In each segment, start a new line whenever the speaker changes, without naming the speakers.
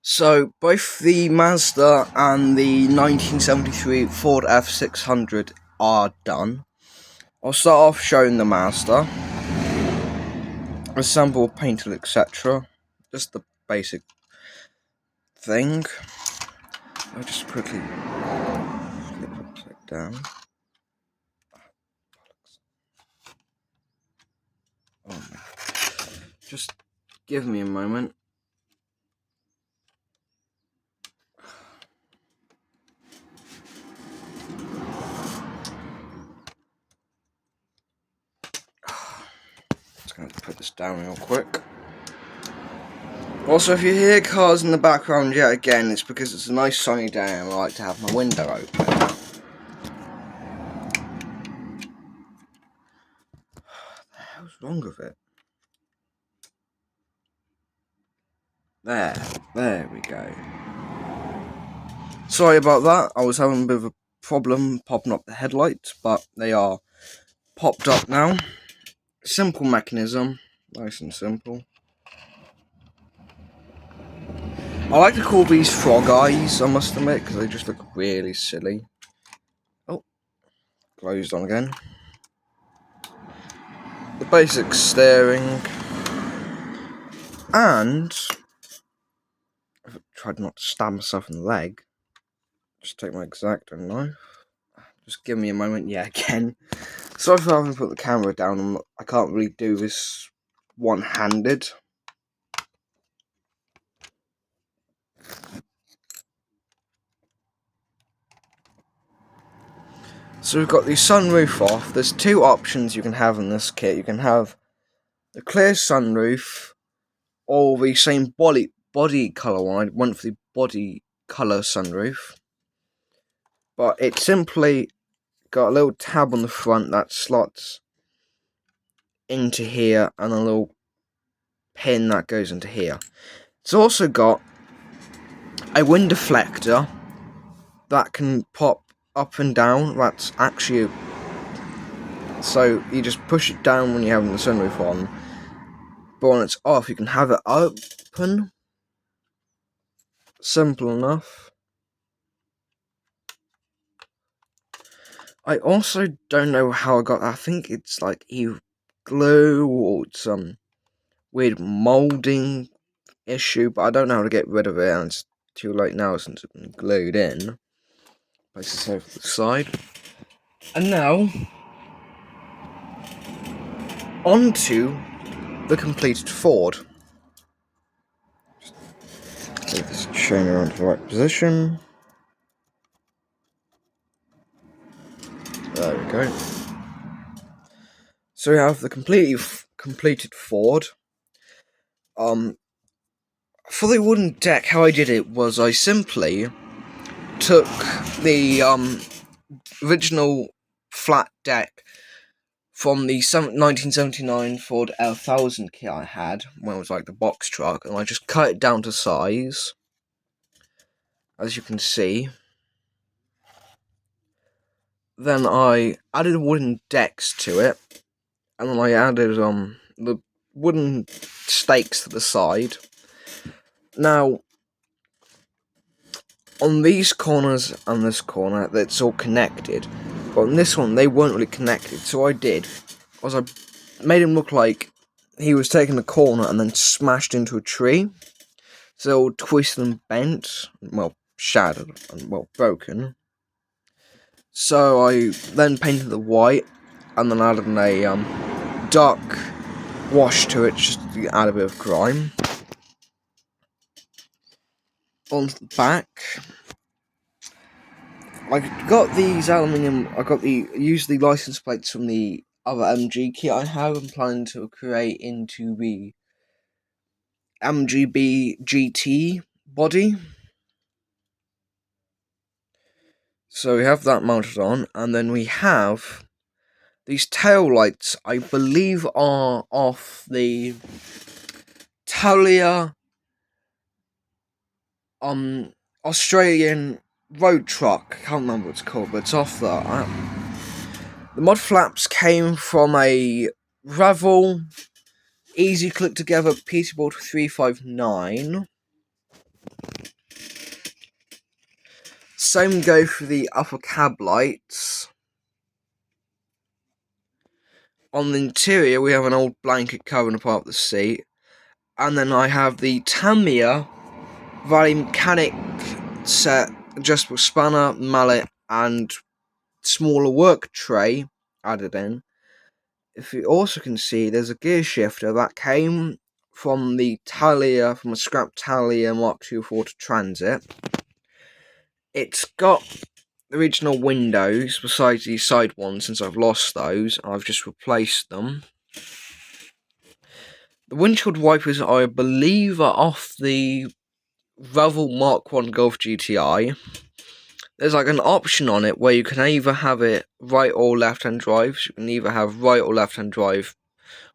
So both the Mazda and the 1973 Ford F600 are done. I'll start off showing the Mazda. Assemble, painted, etc. Just the basic thing. I'll just quickly flip it upside down. Oh man. Just give me a moment. Just gonna put this down real quick. Also, if you hear cars in the background yet again, it's because it's a nice sunny day and I like to have my window open. What the hell's wrong with it? There we go. Sorry about that, I was having a bit of a problem popping up the headlights, but they are popped up now. Simple mechanism, nice and simple. I like to call these frog eyes, I must admit, because they just look really silly. Oh, closed on again. The basic steering, and I've tried not to stab myself in the leg. Just take my X-Acto knife. Just give me a moment. Yeah, again. Sorry for having to put the camera down. I can't really do this one-handed. So we've got the sunroof off. There's two options you can have in this kit. You can have the clear sunroof or the same body colour one. I went for the body colour sunroof. But it simply got a little tab on the front that slots into here and a little pin that goes into here. It's also got a wind deflector that can pop up and down. That's actually so you just push it down when you're having the sunroof on, but when it's off you can have it open. Simple enough. I also don't know how I got that. I think it's like either glue or some weird moulding issue, but I don't know how to get rid of it, and it's too late now since it's been glued in. Place this over the side. And now, onto the completed Ford. Just move this chain around to the right position. There we go. So we have the completed Ford. For the wooden deck, how I did it was I simply took the original flat deck from the 1979 Ford L1000 kit I had when it was like the box truck, and I just cut it down to size, as you can see. Then I added wooden decks to it, and then I added the wooden stakes to the side. Now, on these corners and this corner, it's all connected, but on this one, they weren't really connected, so what I did was I made him look like he was taking a corner and then smashed into a tree, so all twisted and bent, well, shattered, and, well, broken. So I then painted the white, and then added a dark wash to it, just to add a bit of grime. On the back, I got these aluminium. Used the license plates from the other MG kit I have. I'm planning to create into the MGB GT body. So we have that mounted on, and then we have these tail lights. I believe are off the Talia Australian road truck. I can't remember what it's called, but it's off that. The mud flaps came from a Revell Easy Click Together Peterbilt 359. Same go for the upper cab lights. On the interior, we have an old blanket covering a part of the seat. And then I have the Tamiya Valley Mechanic set, adjustable spanner, mallet, and smaller work tray added in. If you also can see, there's a gear shifter that came from a scrap Thalia Mark II Forte Transit. It's got the original windows besides the side ones, since I've lost those. I've just replaced them. The windshield wipers, I believe, are off the Revel Mark 1 Golf GTI. There's like an option on it where you can either have it right or left hand drive. So you can either have right or left hand drive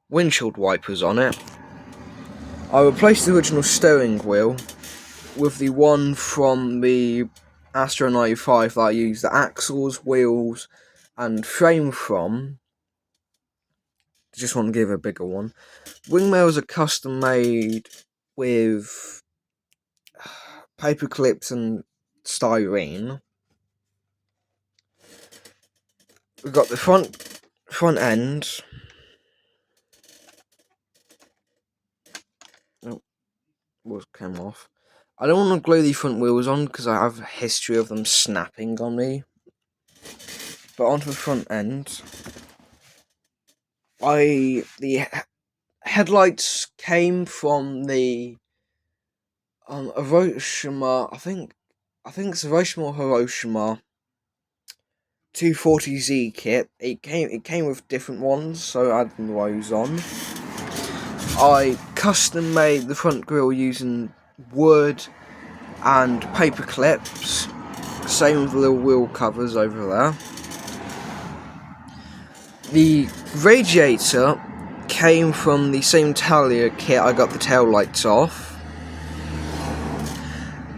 windshield wipers on it. I replaced the original steering wheel with the one from the Astra 95 that I used the axles, wheels and frame from. Just want to give a bigger one. Wing mirrors are custom made with paper clips and styrene. We've got the front end. Oh, what came off. I don't want to glue the front wheels on because I have a history of them snapping on me. But onto the front end. The headlights came from the Hiroshima. I think it's Hiroshima 240Z kit. It came with different ones, so I added those on. I custom made the front grille using wood and paper clips. Same with the little wheel covers over there. The radiator came from the same Thalia kit I got the tail lights off.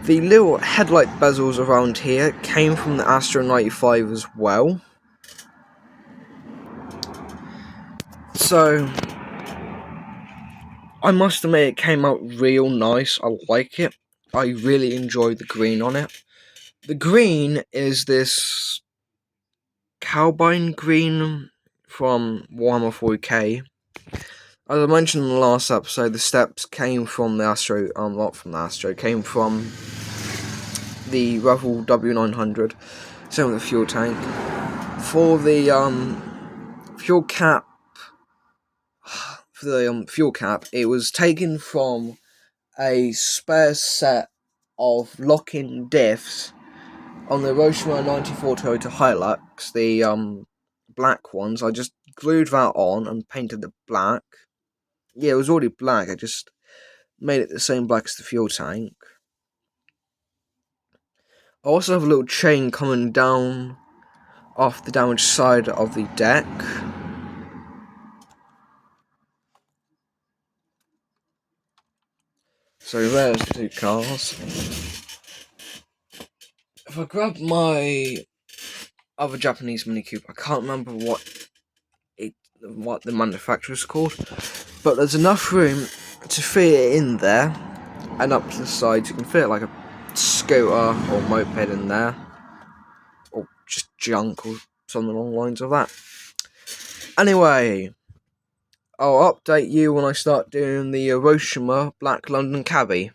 The little headlight bezels around here came from the Astra 95 as well. So, I must admit it came out real nice. I like it. I really enjoy the green on it. The green is this Cowbine green from Warhammer 40k. As I mentioned in the last episode, the steps came from the Astro, not from the Astro, came from the Revel W900, same with the fuel tank. For the fuel cap, it was taken from a spare set of lock-in diffs on the Hiroshima 94 Toyota Hilux, the black ones. I just glued that on and painted it black. Yeah, it was already black, I just made it the same black as the fuel tank. I also have a little chain coming down off the damaged side of the deck. So there's the two cars. If I grab my other Japanese Mini Cooper, I can't remember what the manufacturer's called, but there's enough room to fit it in there, and up to the sides you can fit like a scooter or moped in there, or just junk or something along the lines of that. Anyway, I'll update you when I start doing the Hiroshima Black London Cabbie.